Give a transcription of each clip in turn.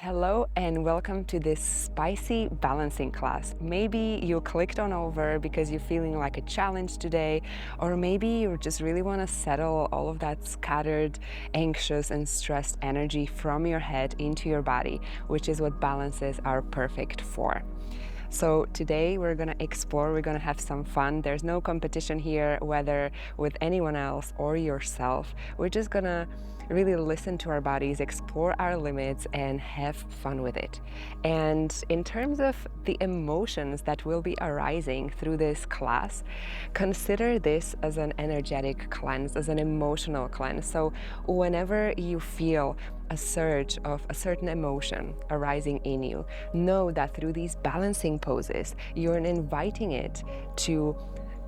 Hello and welcome to this spicy balancing class. Maybe you clicked on over because you're feeling like a challenge today, or maybe you just really want to settle all of that scattered, anxious and stressed energy from your head into your body, which is what balances are perfect for. So today we're gonna explore, we're gonna have some fun. There's no competition here, whether with anyone else or yourself. We're just gonna really listen to our bodies, explore our limits, and have fun with it. And in terms of the emotions that will be arising through this class, consider this as an energetic cleanse, as an emotional cleanse. So whenever you feel a surge of a certain emotion arising in you, know that through these balancing poses, you're inviting it to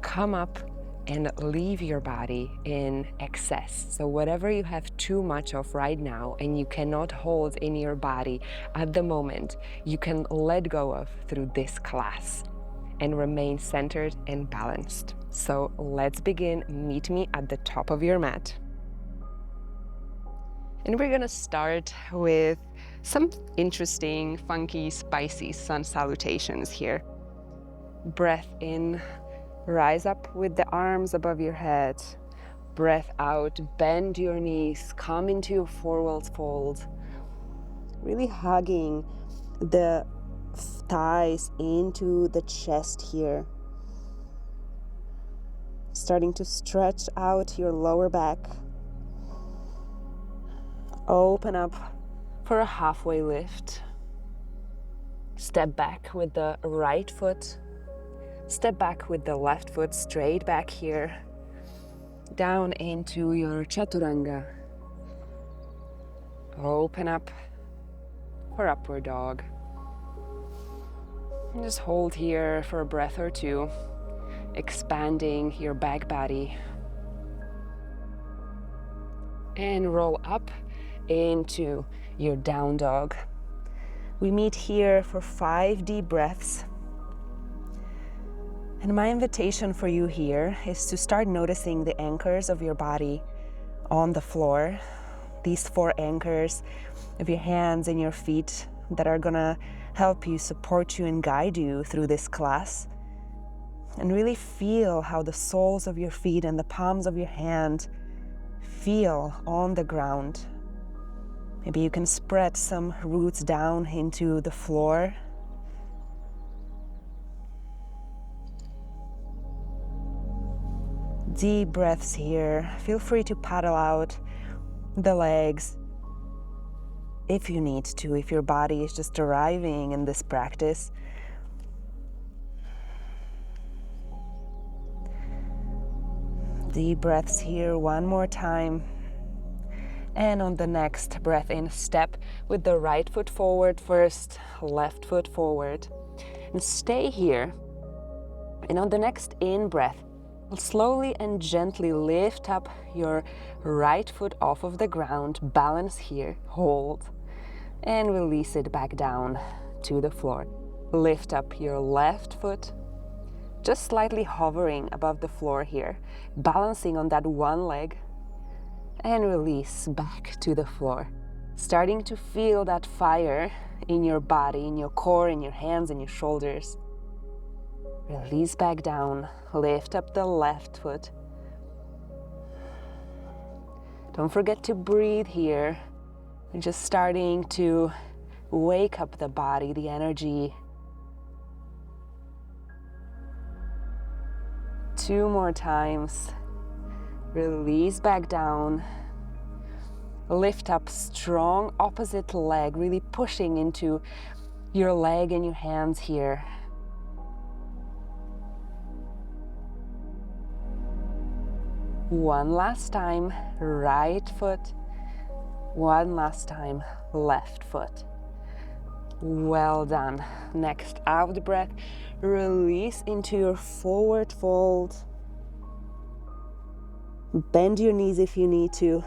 come up and leave your body in excess. So whatever you have too much of right now and you cannot hold in your body at the moment, you can let go of through this class and remain centered and balanced. So let's begin. Meet me at the top of your mat. And we're gonna start with some interesting, funky, spicy sun salutations here. Breath in, rise up with the arms above your head. Breath out, bend your knees, come into your forward fold. Really hugging the thighs into the chest here. Starting to stretch out your lower back. Open up for a halfway lift. Step back with the right foot. Step back with the left foot straight back here. Down into your chaturanga. Open up for upward dog. And just hold here for a breath or two, expanding your back body. And roll up into your down dog. We meet here for 5 deep breaths. And my invitation for you here is to start noticing the anchors of your body on the floor. These 4 anchors of your hands and your feet that are gonna help you, support you, and guide you through this class. And really feel how the soles of your feet and the palms of your hand feel on the ground. Maybe you can spread some roots down into the floor. Deep breaths here. Feel free to paddle out the legs if you need to, if your body is just arriving in this practice. Deep breaths here, one more time. And on the next breath in, step with the right foot forward first, left foot forward. And stay here. And on the next in breath, slowly and gently lift up your right foot off of the ground, balance here, hold, and release it back down to the floor. Lift up your left foot, just slightly hovering above the floor here, balancing on that one leg, and release back to the floor. Starting to feel that fire in your body, in your core, in your hands, in your shoulders. Release back down, lift up the left foot. Don't forget to breathe here. And just starting to wake up the body, the energy. 2 more times. Release back down. Lift up strong opposite leg, really pushing into your leg and your hands here. One last time, right foot. One last time, left foot. Well done. Next out breath, release into your forward fold. Bend your knees if you need to.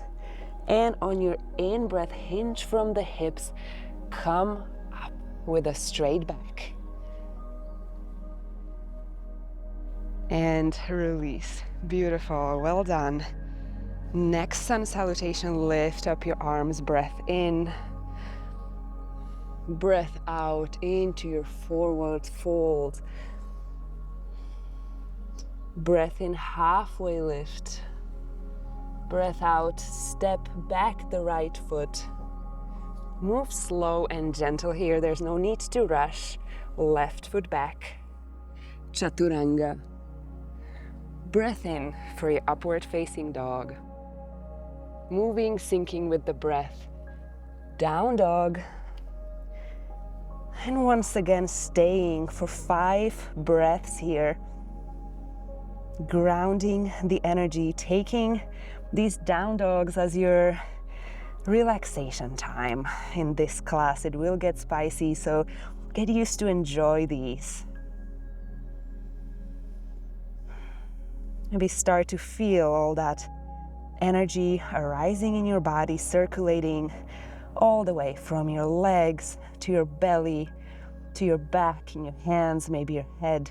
And on your in breath, hinge from the hips. Come up with a straight back. And release. Beautiful. Well done. Next sun salutation, lift up your arms, breath in. Breath out into your forward fold. Breath in, halfway lift. Breath out, step back the right foot. Move slow and gentle here, there's no need to rush. Left foot back. Chaturanga. Breath in for your upward facing dog. Moving, syncing with the breath. Down dog. And once again, staying for 5 breaths here. Grounding the energy, taking these down dogs as your relaxation time. In this class, it will get spicy, so get used to enjoy these. Maybe start to feel all that energy arising in your body, circulating all the way from your legs to your belly, to your back, in your hands, maybe your head.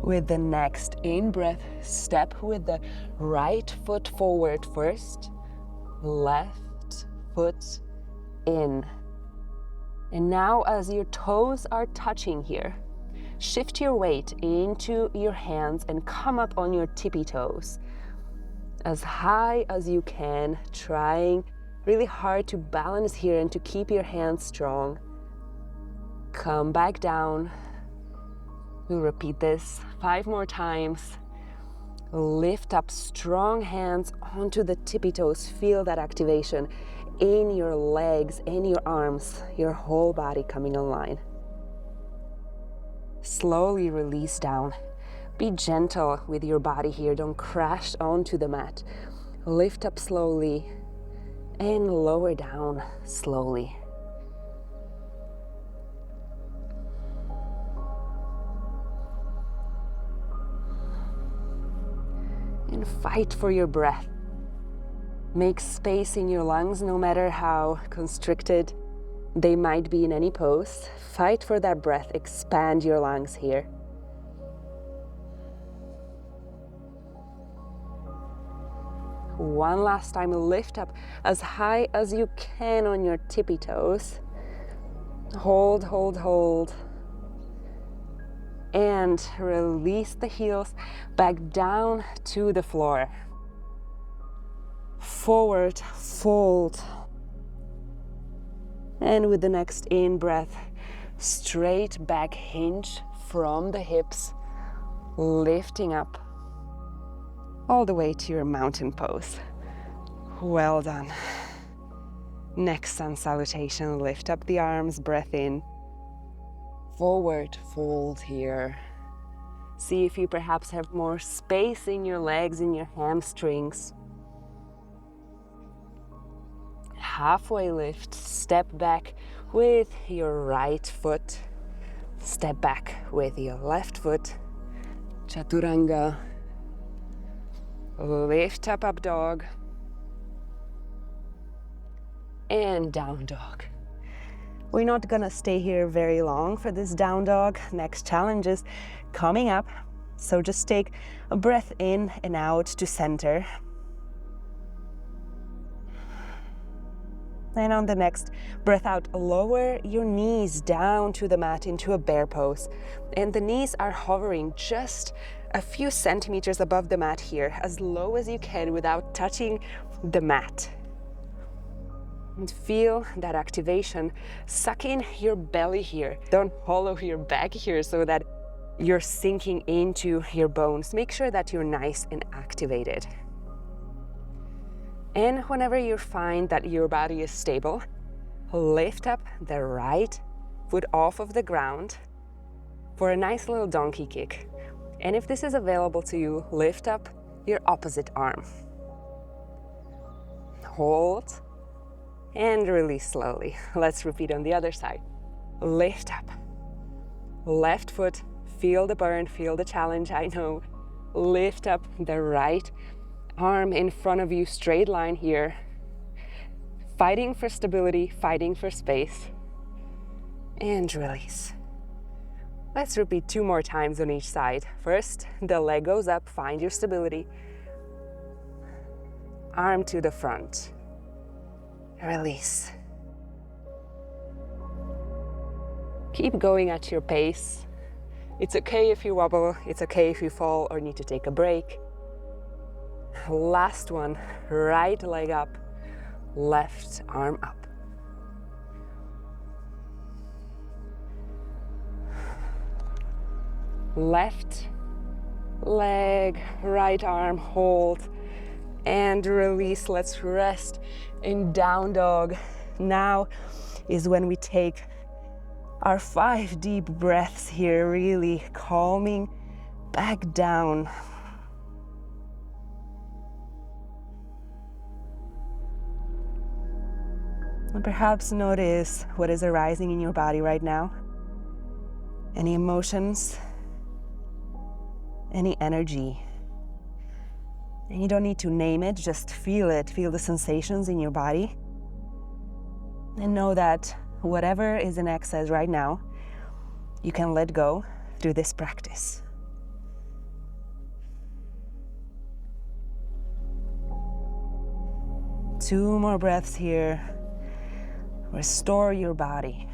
With the next in-breath, step with the right foot forward first, left foot in. And now as your toes are touching here, shift your weight into your hands and come up on your tippy toes. As high as you can, trying really hard to balance here and to keep your hands strong. Come back down. We'll repeat this 5 more times. Lift up, strong hands onto the tippy toes. Feel that activation in your legs, in your arms, your whole body coming online. Slowly release down. Be gentle with your body here. Don't crash onto the mat. Lift up slowly and lower down slowly. And fight for your breath. Make space in your lungs, no matter how constricted they might be in any pose. Fight for that breath. Expand your lungs here. One last time, lift up as high as you can on your tippy toes. Hold, hold, hold. And release the heels back down to the floor. Forward fold. And with the next in-breath, straight back hinge from the hips, lifting up all the way to your mountain pose. Well done. Next sun salutation, lift up the arms, breath in. Forward fold here. See if you perhaps have more space in your legs, in your hamstrings. Halfway lift, step back with your right foot. Step back with your left foot. Chaturanga. Lift up, up dog. And down dog. We're not gonna stay here very long for this down dog. Next challenge is coming up. So just take a breath in and out to center. And on the next breath out, lower your knees down to the mat into a bear pose. And the knees are hovering just a few centimeters above the mat here, as low as you can without touching the mat. And feel that activation. Suck in your belly here. Don't hollow your back here so that you're sinking into your bones. Make sure that you're nice and activated. And whenever you find that your body is stable, lift up the right foot off of the ground for a nice little donkey kick. And if this is available to you, lift up your opposite arm. Hold and release slowly. Let's repeat on the other side. Lift up. Left foot, feel the burn, feel the challenge, I know. Lift up the right arm in front of you, straight line here. Fighting for stability, fighting for space. And release. Let's repeat 2 more times on each side. First, the leg goes up, find your stability. arm to the front. Release. Keep going at your pace. It's okay if you wobble, it's okay if you fall or need to take a break. Last one, right leg up, left arm up. Left leg, right arm, hold and release. Let's rest in down dog. Now is when we take our 5 deep breaths here, really calming back down. And perhaps notice what is arising in your body right now. Any emotions, any energy. And you don't need to name it, just feel it. Feel the sensations in your body. And know that whatever is in excess right now, you can let go through this practice. Two more breaths here. Restore your body.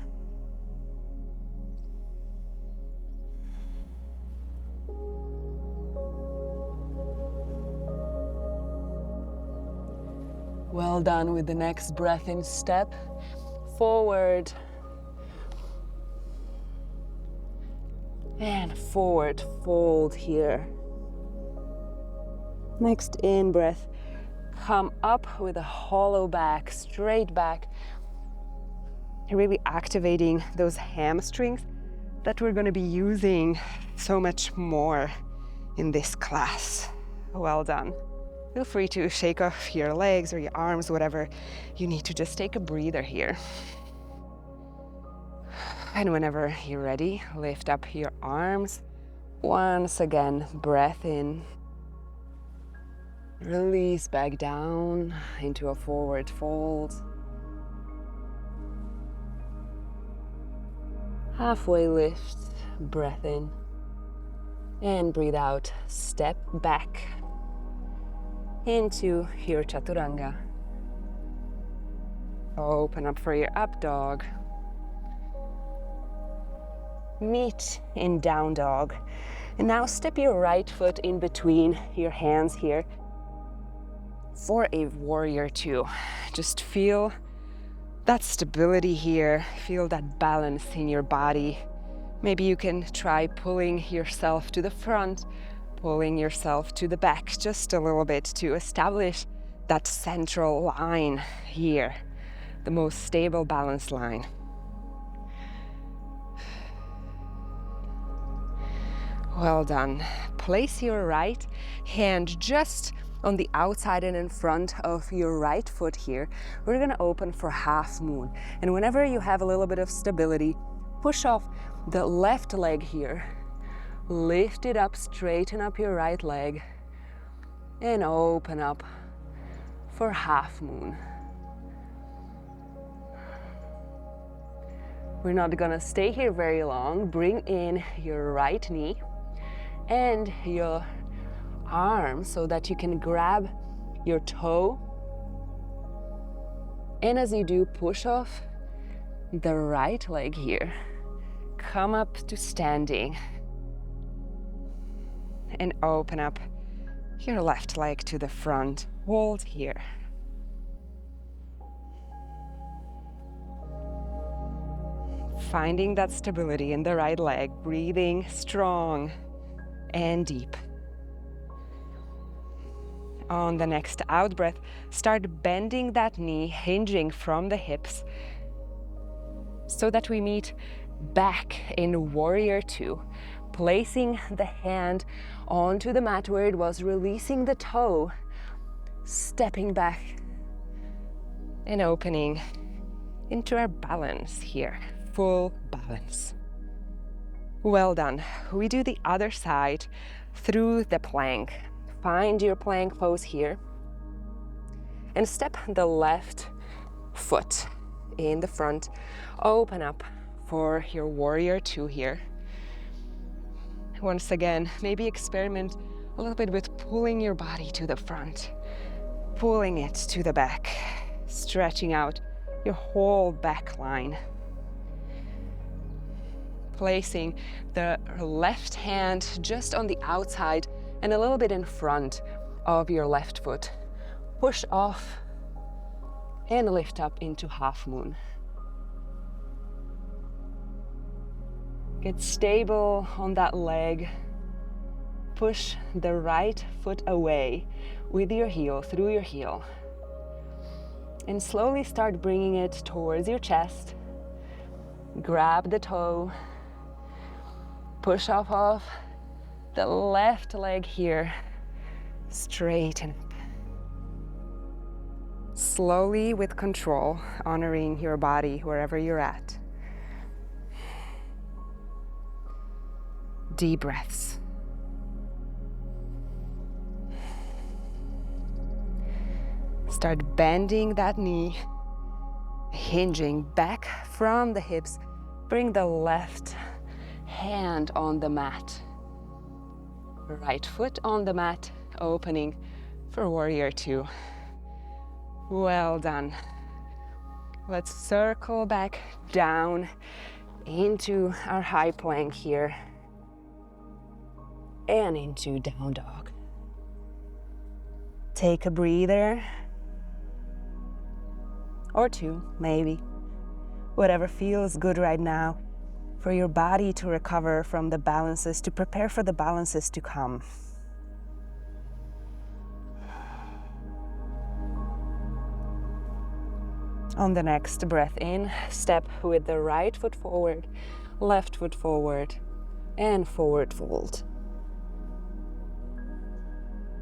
Well done. With the next breath in, step forward and forward fold here. Next in breath, come up with a hollow back, straight back, really activating those hamstrings that we're going to be using so much more in this class. Well done. Feel free to shake off your legs or your arms, whatever you need to. Just take a breather here. And whenever you're ready, lift up your arms. Once again, breath in. Release back down into a forward fold. Halfway lift, breath in. And breathe out, step back into your chaturanga. Open up for your up dog. Meet in down dog. And now step your right foot in between your hands here for a warrior two. Just feel that stability here. Feel that balance in your body. Maybe you can try pulling yourself to the front, pulling yourself to the back just a little bit to establish that central line here, the most stable balance line. Well done. Place your right hand just on the outside and in front of your right foot here. We're going to open for half moon. And whenever you have a little bit of stability, push off the left leg here. Lift it up, straighten up your right leg, and open up for half moon. We're not gonna stay here very long. Bring in your right knee and your arm so that you can grab your toe. And as you do, push off the right leg here. Come up to standing. And open up your left leg to the front. Hold here. Finding that stability in the right leg, breathing strong and deep. On the next out breath, start bending that knee, hinging from the hips so that we meet back in warrior two. Placing the hand onto the mat where it was, releasing the toe, stepping back and opening into our balance here, full balance. Well done. We do the other side through the plank. Find your plank pose here and step the left foot in the front. Open up for your warrior two here. Once again, maybe experiment a little bit with pulling your body to the front. pulling it to the back, stretching out your whole back line. Placing the left hand just on the outside and a little bit in front of your left foot. Push off and lift up into half moon. Get stable on that leg. Push the right foot away with your heel, through your heel. And slowly start bringing it towards your chest. Grab the toe. Push off the left leg here. Straighten up. Slowly, with control, honoring your body wherever you're at. Deep breaths. Start bending that knee, hinging back from the hips. Bring the left hand on the mat. Right foot on the mat, opening for warrior two. Well done. Let's circle back down into our high plank here and into down dog. Take a breather or two, maybe. Whatever feels good right now for your body to recover from the balances, to prepare for the balances to come. On the next breath in, step with the right foot forward, left foot forward, and forward fold.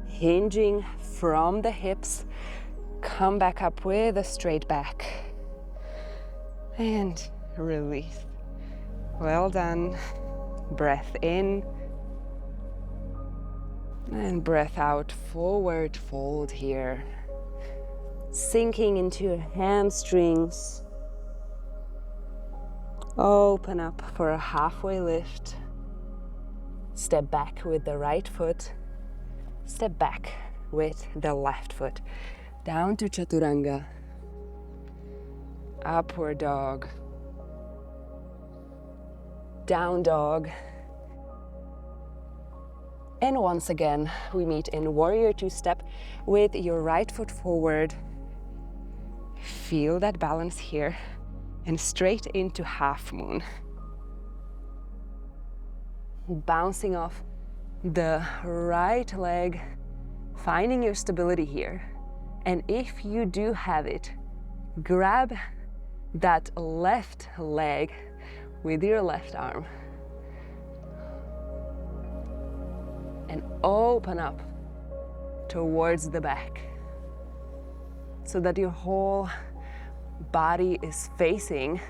Hinging from the hips, come back up with a straight back. And release. Well done. Breath in. And breath out, forward fold here. Sinking into your hamstrings. Open up for a halfway lift. Step back with the right foot. Step back with the left foot. Down to chaturanga. Upward dog. Down dog. And once again, we meet in warrior two step with your right foot forward. Feel that balance here and straight into half moon. Bouncing off the right leg, finding your stability here. And if you do have it, grab that left leg with your left arm and open up towards the back so that your whole body is facing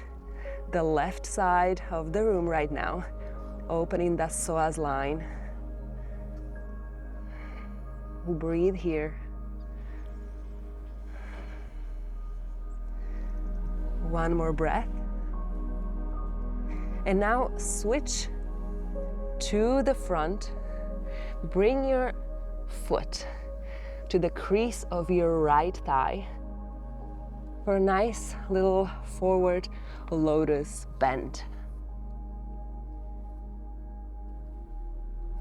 the left side of the room right now, opening that psoas line. Breathe here. One more breath. And now switch to the front. Bring your foot to the crease of your right thigh for a nice little forward lotus bend.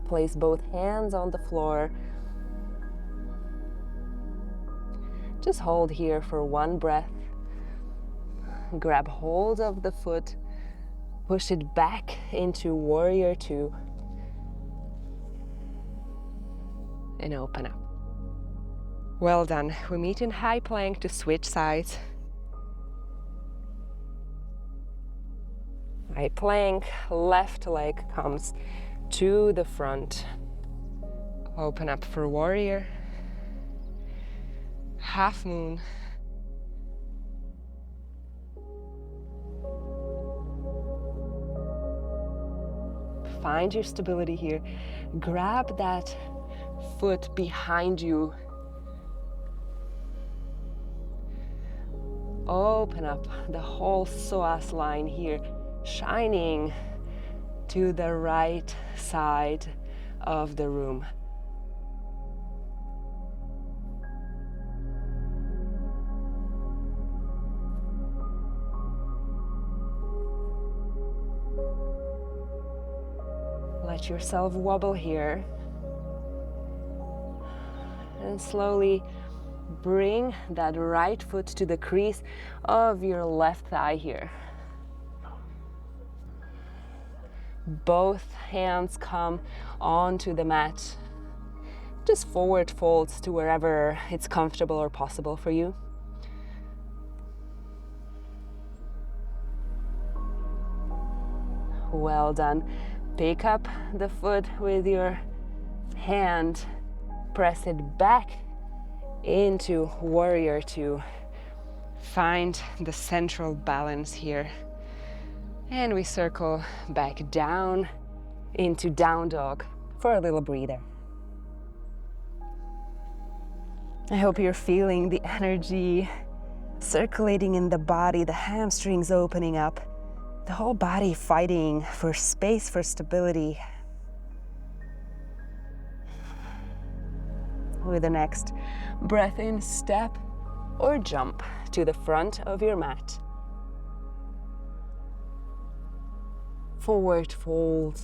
Place both hands on the floor. Just hold here for one breath. Grab hold of the foot, push it back into warrior two, and open up. Well done. We meet in high plank to switch sides. High plank, left leg comes to the front. Open up for warrior. Half moon. Find your stability here. Grab that foot behind you. Open up the whole psoas line here, shining to the right side of the room. Let yourself wobble here. And slowly bring that right foot to the crease of your left thigh here. Both hands come onto the mat. Just forward folds to wherever it's comfortable or possible for you. Well done. Pick up the foot with your hand. Press it back into warrior two. Find the central balance here. And we circle back down into down dog for a little breather. I hope you're feeling the energy circulating in the body, the hamstrings opening up, the whole body fighting for space, for stability. With the next breath in, step or jump to the front of your mat. Forward fold.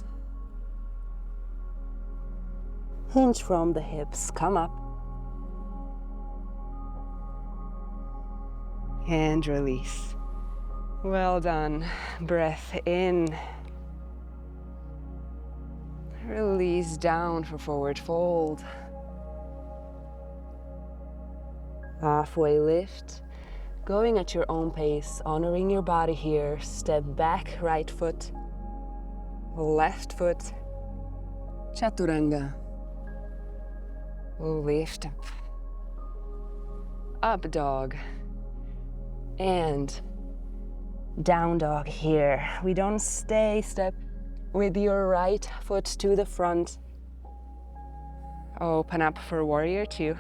Hinge from the hips, come up. And release. Well done. Breath in. Release down for forward fold. Halfway lift. Going at your own pace, honoring your body here. Step back, right foot. Left foot. Chaturanga. Lift up. Up dog. And down dog here. We don't stay. Step with your right foot to the front. Open up for warrior two.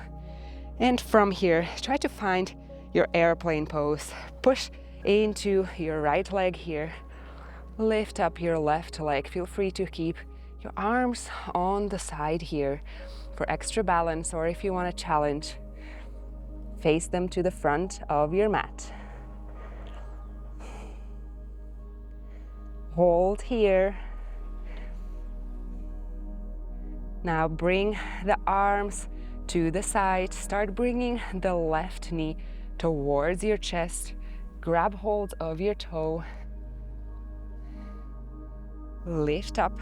And from here, try to find your airplane pose. Push into your right leg here. Lift up your left leg. Feel free to keep your arms on the side here for extra balance, or if you want to challenge, face them to the front of your mat. Hold here. Now bring the arms to the side. Start bringing the left knee towards your chest. Grab hold of your toe. Lift up.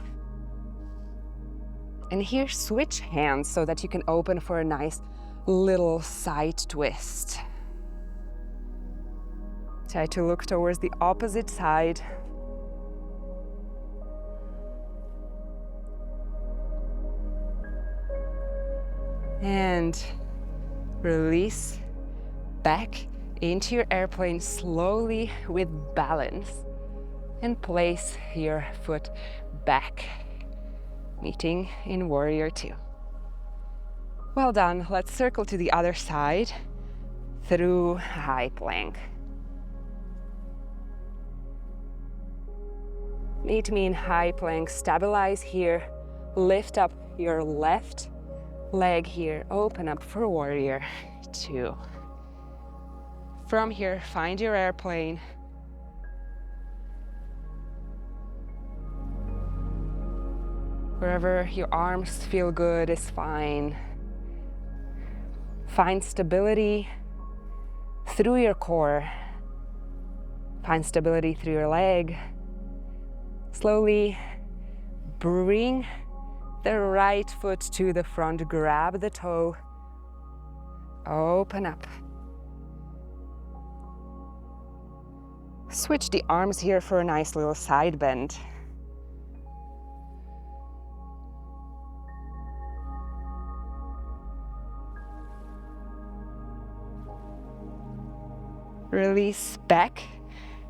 And here switch hands so that you can open for a nice little side twist. Try to look towards the opposite side. And release back into your airplane slowly with balance. And place your foot back, meeting in warrior two. Well done. Let's circle to the other side through high plank. Meet me in high plank. Stabilize here. Lift up your left leg here. Open up for warrior two. From here, find your airplane. Wherever your arms feel good is fine. Find stability through your core. Find stability through your leg. Slowly bring the right foot to the front. Grab the toe. Open up. Switch the arms here for a nice little side bend. Release back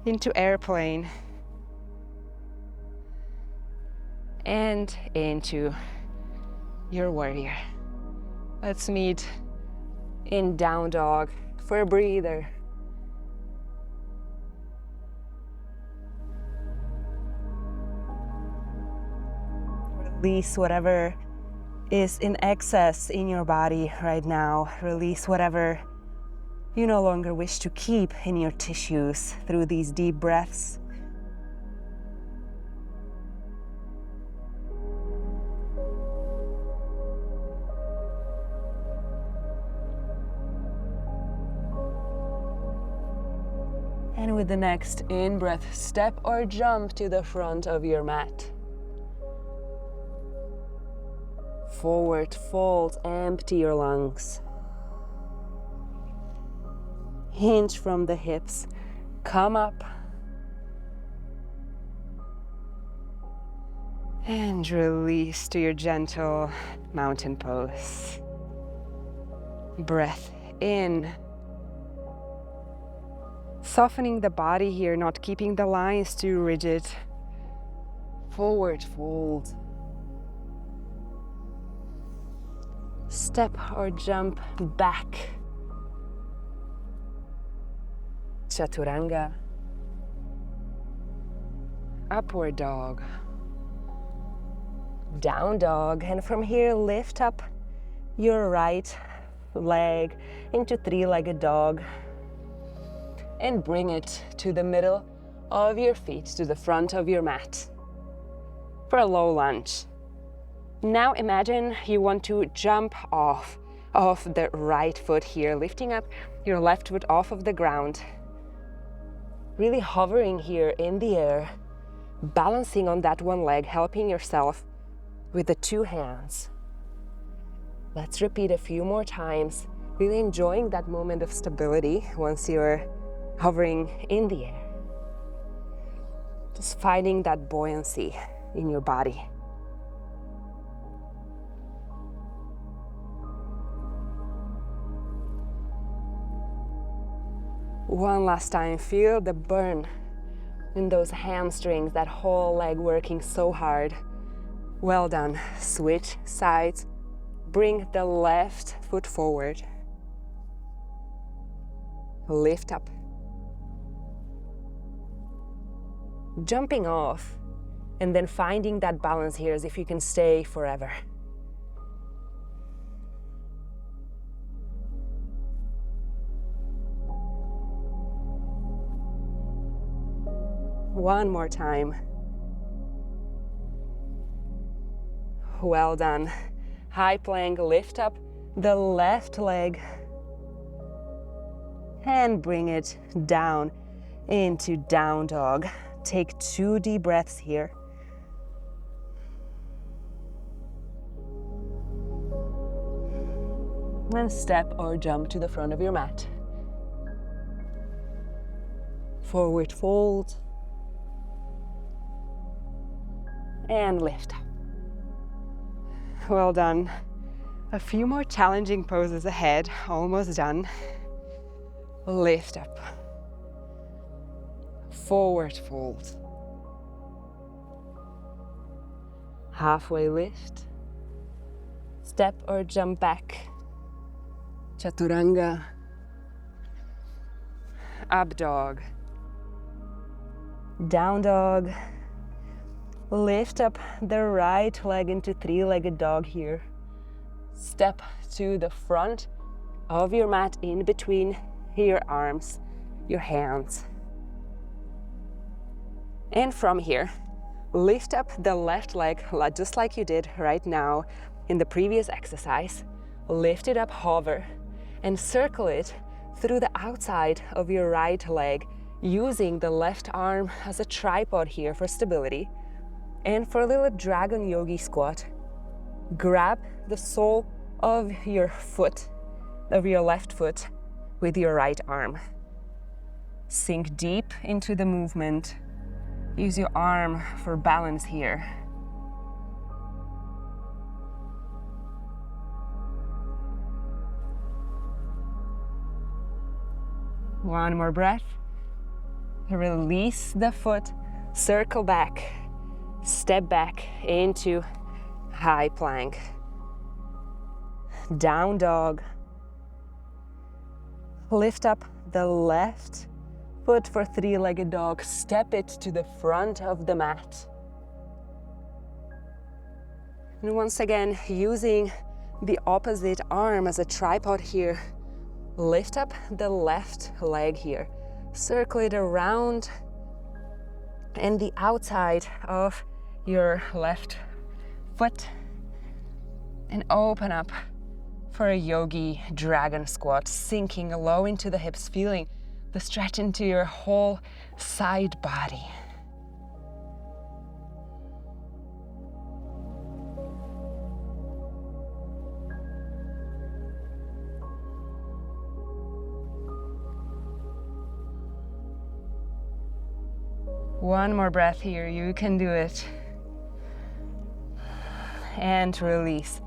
into airplane and into your warrior. Let's meet in down dog for a breather. Release whatever is in excess in your body right now. Release whatever you no longer wish to keep in your tissues through these deep breaths. And with the next in-breath, step or jump to the front of your mat. Forward fold, empty your lungs. Hinge from the hips, come up. And release to your gentle mountain pose. Breath in. Softening the body here, not keeping the lines too rigid. Forward fold. Step or jump back. Chaturanga. Upward dog. Down dog, and from here lift up your right leg into three-legged dog and bring it to the middle of your feet, to the front of your mat for a low lunge. Now imagine you want to jump off the right foot here, lifting up your left foot off of the ground, really hovering here in the air, balancing on that one leg, helping yourself with the two hands. Let's repeat a few more times, really enjoying that moment of stability once you're hovering in the air. Just finding that buoyancy in your body. One last time, feel the burn in those hamstrings, that whole leg working so hard. Well done. Switch sides. Bring the left foot forward. Lift up. Jumping off and then finding that balance here as if you can stay forever. One more time. Well done. High plank, lift up the left leg and bring it down into down dog. Take 2 deep breaths here. And step or jump to the front of your mat. Forward fold. And lift up. Well done. A few more challenging poses ahead, almost done. Lift up. Forward fold. Halfway lift. Step or jump back. Chaturanga. Up dog. Down dog. Lift up the right leg into three-legged dog here. Step to the front of your mat in between your arms, your hands. And from here, lift up the left leg just like you did right now in the previous exercise. Lift it up, hover, and circle it through the outside of your right leg, using the left arm as a tripod here for stability. And for a little dragon yogi squat, grab the sole of your foot, of your left foot, with your right arm. Sink deep into the movement. Use your arm for balance here. One more breath. Release the foot, circle back. Step back into high plank. Down dog. Lift up the left foot for three-legged dog. Step it to the front of the mat. And once again, using the opposite arm as a tripod here, lift up the left leg here. Circle it around and the outside of your left foot and open up for a yogi dragon squat, sinking low into the hips, feeling the stretch into your whole side body. One more breath here, you can do it. And release.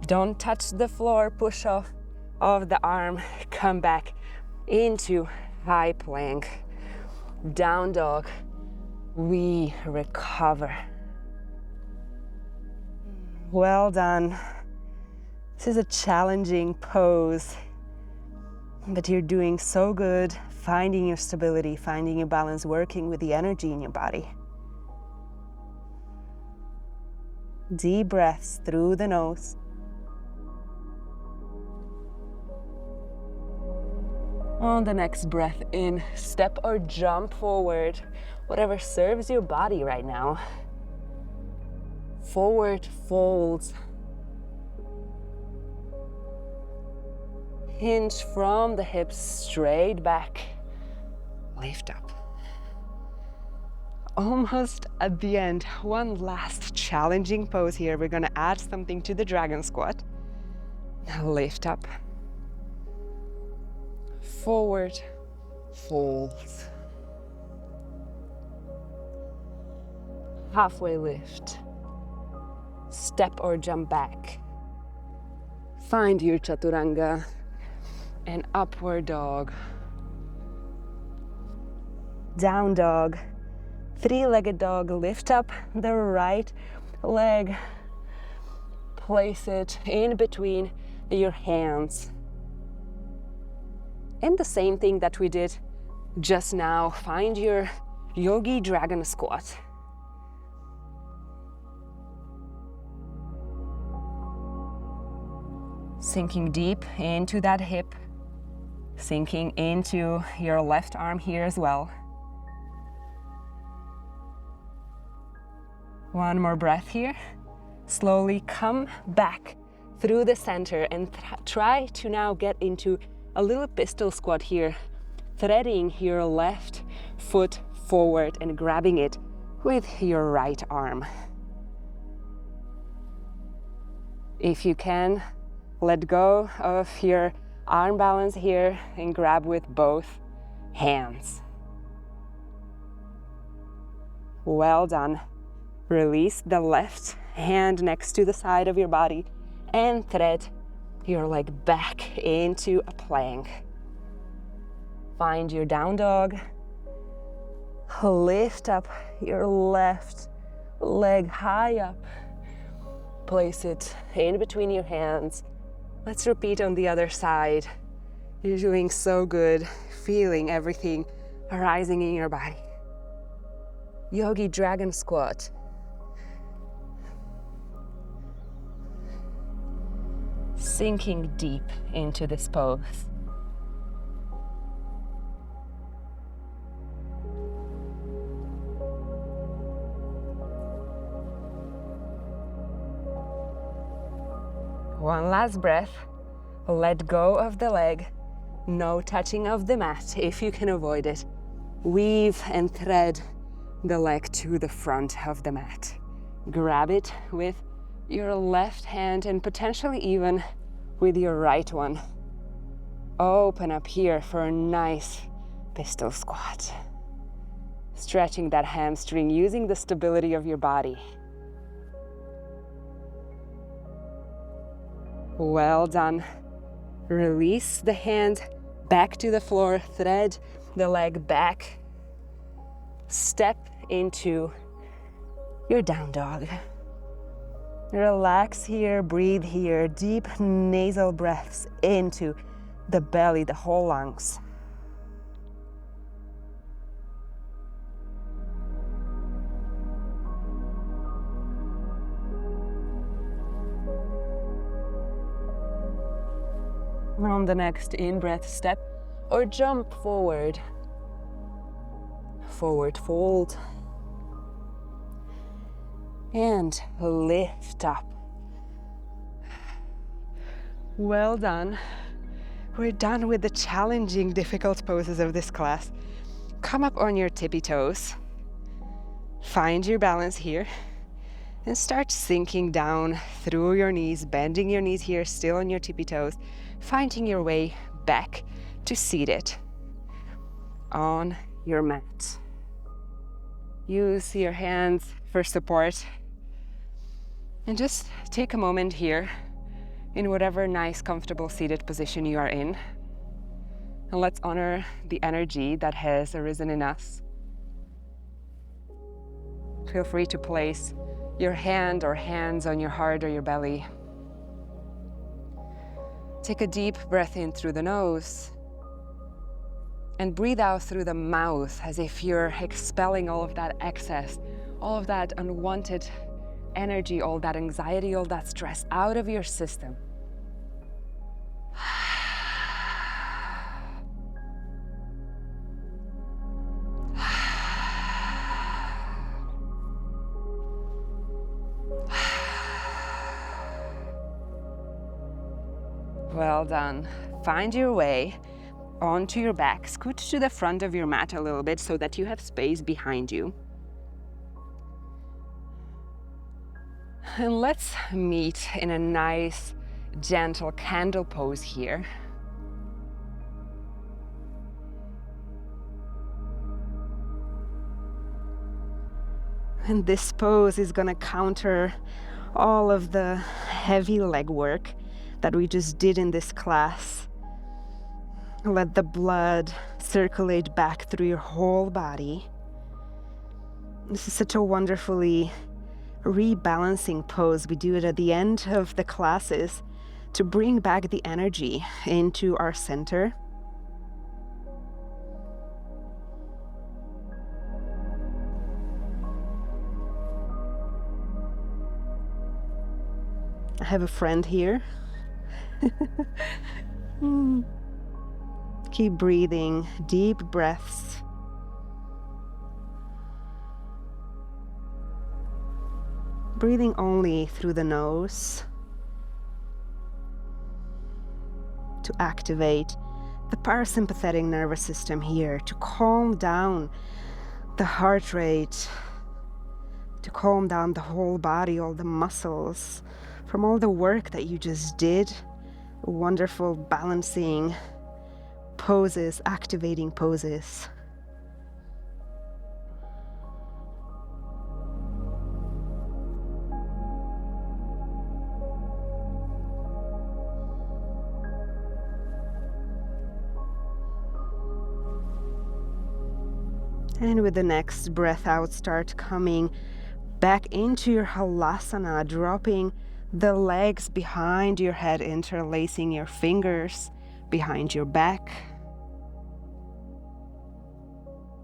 Don't touch the floor, push off of the arm, come back into high plank, down dog. We recover. Well done. This is a challenging pose, but you're doing so good, finding your stability, finding your balance, working with the energy in your body. Deep breaths through the nose. On the next breath in, step or jump forward, whatever serves your body right now. Forward folds. Hinge from the hips straight back. Lift up. Almost at the end, one last challenging pose here. We're gonna add something to the dragon squat. Lift up. Forward folds. Halfway lift. Step or jump back. Find your chaturanga and upward dog. Down dog. Three-legged dog. Lift up the right leg. Place it in between your hands. And the same thing that we did just now. Find your yogi dragon squat. Sinking deep into that hip. Sinking into your left arm here as well. One more breath here. Slowly come back through the center and try to now get into a little pistol squat here, threading your left foot forward and grabbing it with your right arm. If you can, let go of your arm balance here and grab with both hands. Well done. Release the left hand next to the side of your body and thread your leg back into a plank. Find your down dog. Lift up your left leg high up. Place it in between your hands. Let's repeat on the other side. You're doing so good, feeling everything arising in your body. Yogi dragon squat. Sinking deep into this pose. One last breath. Let go of the leg. No touching of the mat if you can avoid it. Weave and thread the leg to the front of the mat. Grab it with your left hand and potentially even with your right one. Open up here for a nice pistol squat. Stretching that hamstring using the stability of your body. Well done. Release the hand back to the floor, thread the leg back. Step into your down dog. Relax here, breathe here, deep nasal breaths into the belly, the whole lungs. On the next in-breath, step or jump forward. Forward fold. And lift up. Well done. We're done with the challenging, difficult poses of this class. Come up on your tippy toes. Find your balance here and start sinking down through your knees, bending your knees here, still on your tippy toes, finding your way back to seated on your mat. Use your hands for support and just take a moment here in whatever nice, comfortable seated position you are in. And let's honor the energy that has arisen in us. Feel free to place your hand or hands on your heart or your belly. Take a deep breath in through the nose and breathe out through the mouth as if you're expelling all of that excess, all of that unwanted energy, all that anxiety, all that stress out of your system. Well done. Find your way onto your back. Scoot to the front of your mat a little bit so that you have space behind you. And let's meet in a nice, gentle candle pose here. And this pose is gonna counter all of the heavy leg work that we just did in this class. Let the blood circulate back through your whole body. This is such a wonderfully rebalancing pose. We do it at the end of the classes to bring back the energy into our center. I have a friend here. Keep breathing, deep breaths. Breathing only through the nose to activate the parasympathetic nervous system here, to calm down the heart rate, to calm down the whole body, all the muscles, from all the work that you just did. Wonderful balancing poses, activating poses. And with the next breath out, start coming back into your halasana, dropping the legs behind your head, interlacing your fingers behind your back.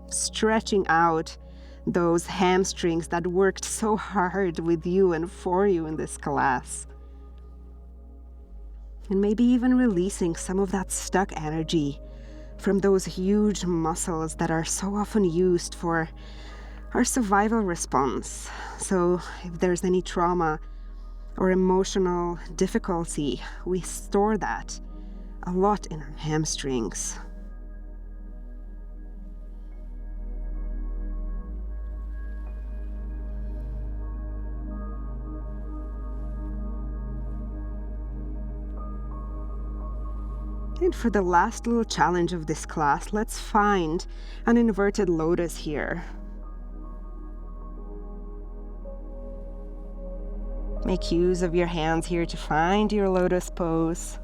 Stretching out those hamstrings that worked so hard with you and for you in this class. And maybe even releasing some of that stuck energy from those huge muscles that are so often used for our survival response. So if there's any trauma or emotional difficulty, we store that a lot in our hamstrings. And for the last little challenge of this class, let's find an inverted lotus here. Make use of your hands here to find your lotus pose.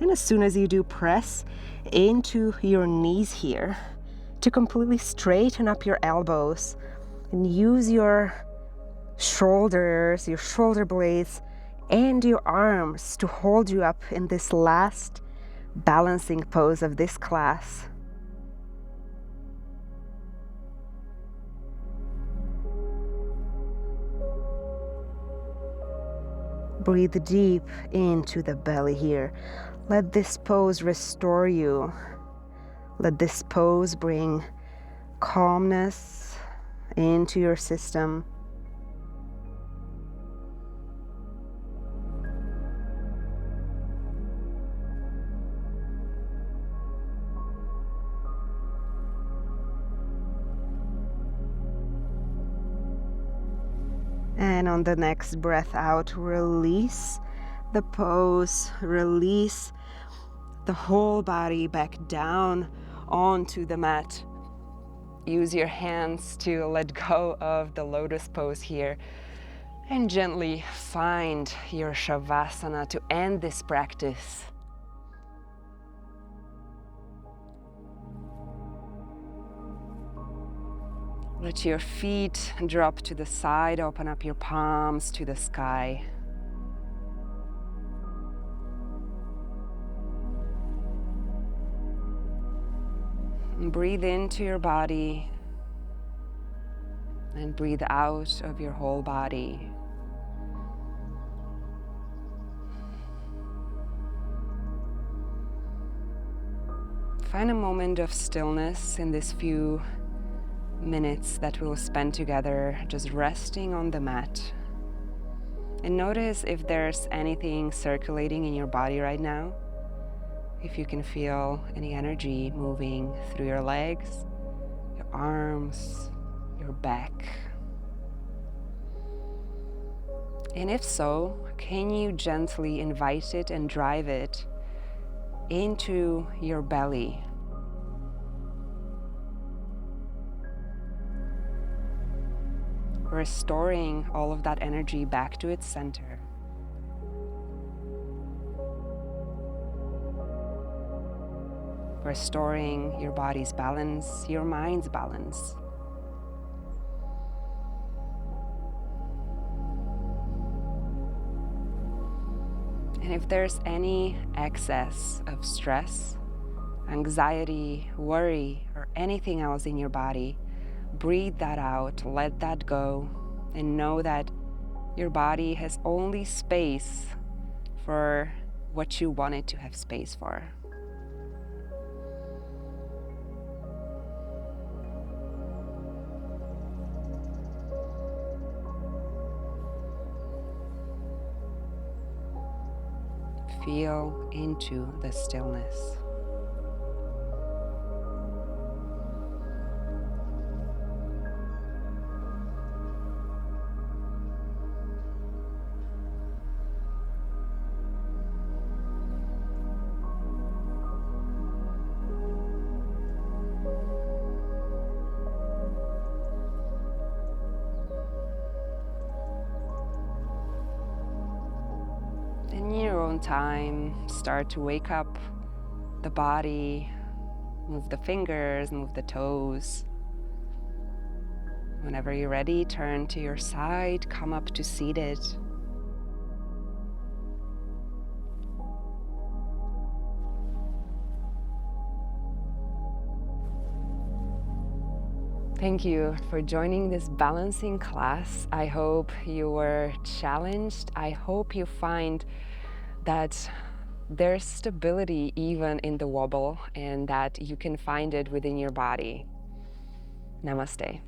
And as soon as you do, press into your knees here to completely straighten up your elbows and use your shoulders, your shoulder blades, and your arms to hold you up in this last balancing pose of this class. Breathe deep into the belly here. Let this pose restore you. Let this pose bring calmness into your system. And on the next breath out, release the pose, release the whole body back down onto the mat. Use your hands to let go of the lotus pose here and gently find your shavasana to end this practice. Let your feet drop to the side, open up your palms to the sky. And breathe into your body and breathe out of your whole body. Find a moment of stillness in these few minutes that we'll spend together, just resting on the mat. And notice if there's anything circulating in your body right now. If you can feel any energy moving through your legs, your arms, your back. And if so, can you gently invite it and drive it into your belly? Restoring all of that energy back to its center. Restoring your body's balance, your mind's balance. And if there's any excess of stress, anxiety, worry, or anything else in your body, breathe that out, let that go, and know that your body has only space for what you want it to have space for. Feel into the stillness. In your own time, start to wake up the body, move the fingers, move the toes. Whenever you're ready, turn to your side, come up to seated. Thank you for joining this balancing class. I hope you were challenged. I hope you find that there's stability even in the wobble and that you can find it within your body. Namaste.